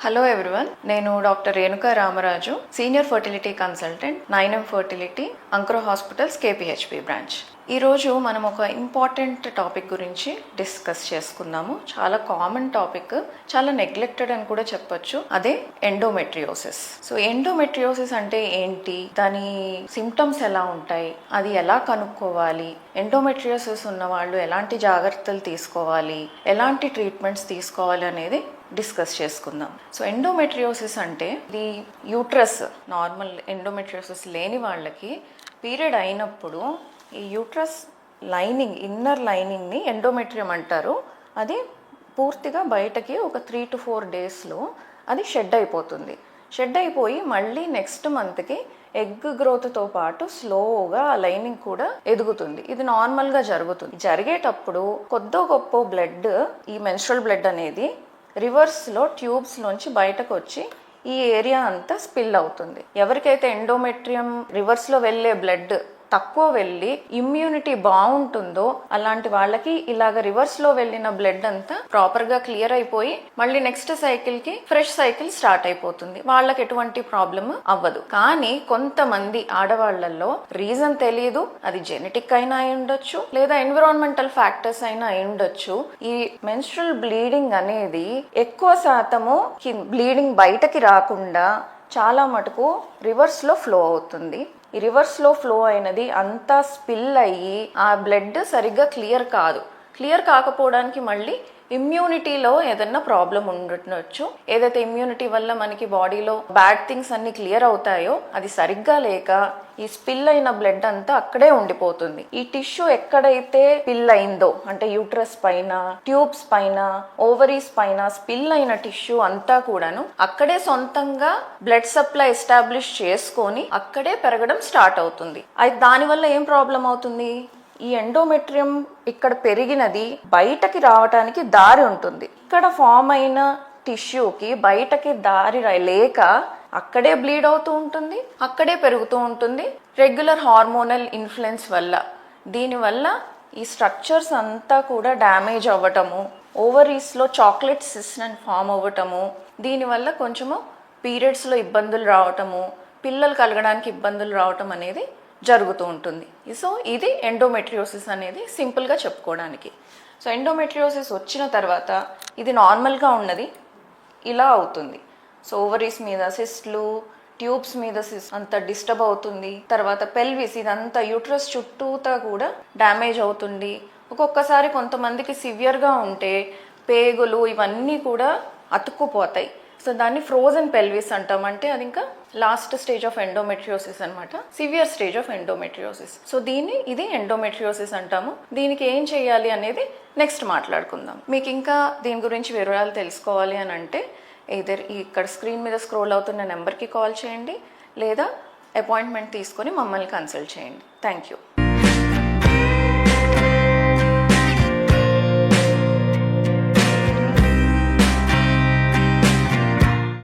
Hello everyone, నేను doctor Renuka Ramaraju, senior fertility consultant, 9M fertility, అంకుర hospitals, KPHP branch. ఈరోజు మనం ఒక ఇంపార్టెంట్ టాపిక్ గురించి డిస్కస్ చేసుకుందాము. చాలా కామన్ టాపిక్, చాలా నెగ్లెక్టెడ్ అని కూడా చెప్పొచ్చు. అదే ఎండోమెట్రియోసిస్. సో ఎండోమెట్రియోసిస్ అంటే ఏంటి, దాని సిమ్టమ్స్ ఎలా ఉంటాయి, అది ఎలా కనుక్కోవాలి, ఎండోమెట్రియోసిస్ ఉన్న వాళ్ళు ఎలాంటి జాగ్రత్తలు తీసుకోవాలి, ఎలాంటి ట్రీట్మెంట్స్ తీసుకోవాలి అనేది డిస్కస్ చేసుకుందాం. సో ఎండోమెట్రియోసిస్ అంటే ఇది యూట్రస్, నార్మల్ ఎండోమెట్రియోసిస్ లేని వాళ్ళకి పీరియడ్ అయినప్పుడు ఈ యూట్రస్ లైనింగ్, ఇన్నర్ లైనింగ్ని ఎండోమెట్రియం అంటారు. అది పూర్తిగా బయటకి ఒక 3 to 4 డేస్లో అది షెడ్ అయిపోతుంది. షెడ్ అయిపోయి మళ్ళీ నెక్స్ట్ మంత్కి ఎగ్ గ్రోత్తో పాటు స్లోగా ఆ లైనింగ్ కూడా ఎదుగుతుంది. ఇది నార్మల్గా జరుగుతుంది. జరిగేటప్పుడు కొద్దో గొప్ప బ్లడ్, ఈ మెన్స్ట్రువల్ బ్లడ్ అనేది రివర్స్లో ట్యూబ్స్లోంచి బయటకు వచ్చి ఈ ఏరియా అంతా స్పిల్ అవుతుంది. ఎవరికైతే ఎండోమెట్రియం రివర్స్లో వెళ్ళే బ్లడ్ తక్కువ వెళ్ళి ఇమ్యూనిటీ బాగుంటుందో అలాంటి వాళ్ళకి ఇలాగ రివర్స్లో వెళ్ళిన బ్లడ్ అంతా ప్రాపర్గా క్లియర్ అయిపోయి మళ్ళీ నెక్స్ట్ సైకిల్కి ఫ్రెష్ సైకిల్ స్టార్ట్ అయిపోతుంది. వాళ్ళకి ఎటువంటి ప్రాబ్లమ్ అవ్వదు. కానీ కొంతమంది ఆడవాళ్లలో రీజన్ తెలియదు, అది జెనెటిక్ అయినా అయి ఉండొచ్చు, లేదా ఎన్విరాన్మెంటల్ ఫ్యాక్టర్స్ అయినా అయి ఉండొచ్చు. ఈ మెన్స్ట్రువల్ బ్లీడింగ్ అనేది ఎక్కువ శాతము బ్లీడింగ్ బయటకి రాకుండా చాలా మటుకు రివర్స్లో ఫ్లో అవుతుంది. ఈ రివర్స్లో ఫ్లో అయినది అంతా స్పిల్ అయ్యి ఆ బ్లడ్ సరిగ్గా క్లియర్ కాదు. క్లియర్ కాకపోవడానికి మళ్ళీ ఇమ్యూనిటీలో ఏదన్నా ప్రాబ్లం ఉండొచ్చు. ఏదైతే ఇమ్యూనిటీ వల్ల మనకి బాడీలో బ్యాడ్ థింగ్స్ అన్ని క్లియర్ అవుతాయో అది సరిగ్గా లేక ఈ స్పిల్ అయిన బ్లడ్ అంతా అక్కడే ఉండిపోతుంది. ఈ టిష్యూ ఎక్కడైతే స్పిల్ అయిందో, అంటే యూట్రస్ పైన, ట్యూబ్స్ పైన, ఓవరీస్ పైన స్పిల్ అయిన టిష్యూ అంతా కూడాను అక్కడే సొంతంగా బ్లడ్ సప్లై ఎస్టాబ్లిష్ చేసుకొని అక్కడే పెరగడం స్టార్ట్ అవుతుంది. అయితే దానివల్ల ఏం ప్రాబ్లం అవుతుంది, ఈ ఎండోమెట్రియం ఇక్కడ పెరిగినది బయటకి రావటానికి దారి ఉంటుంది. ఇక్కడ ఫామ్ అయిన టిష్యూకి బయటకి దారి లేక అక్కడే బ్లీడ్ అవుతూ ఉంటుంది, అక్కడే పెరుగుతూ ఉంటుంది. రెగ్యులర్ హార్మోనల్ ఇన్ఫ్లుయెన్స్ వల్ల, దీనివల్ల ఈ స్ట్రక్చర్స్ అంతా కూడా డ్యామేజ్ అవ్వటము, ఓవరీస్లో చాక్లెట్ సిస్ట్ అని ఫామ్ అవ్వటము, దీనివల్ల కొంచెము పీరియడ్స్లో ఇబ్బందులు రావటము, పిల్లలు కలగడానికి ఇబ్బందులు రావటం అనేది జరుగుతూ ఉంటుంది. సో ఇది ఎండోమెట్రియోసిస్ అనేది సింపుల్గా చెప్పుకోవడానికి. సో ఎండోమెట్రియోసిస్ వచ్చిన తర్వాత ఇది నార్మల్గా ఉన్నది ఇలా అవుతుంది. సో ఓవరీస్ మీద సిస్ట్లు, ట్యూబ్స్ మీద సిస్ట్ అంతా డిస్టర్బ్ అవుతుంది. తర్వాత పెల్విస్, ఇదంతా యూట్రస్ చుట్టూతా కూడా డ్యామేజ్ అవుతుంది. ఒక్కొక్కసారి కొంతమందికి సివియర్గా ఉంటే పేగులు ఇవన్నీ కూడా అతుక్కుపోతాయి. సో దాన్ని ఫ్రోజన్ పెల్విస్ అంటాం. అంటే అది ఇంకా లాస్ట్ స్టేజ్ ఆఫ్ ఎండోమెట్రియోసిస్ అనమాట, severe stage of endometriosis. So ఇది ఎండోమెట్రియోసిస్ అంటాము. దీనికి ఏం చేయాలి అనేది నెక్స్ట్ మాట్లాడుకుందాం. మీకు ఇంకా దీని గురించి వివరాలు తెలుసుకోవాలి అని అంటే ఇక్కడ స్క్రీన్ మీద స్క్రోల్ అవుతున్న నెంబర్కి కాల్ చేయండి, లేదా అపాయింట్మెంట్ తీసుకొని మమ్మల్ని కన్సల్ట్ చేయండి. Thank you.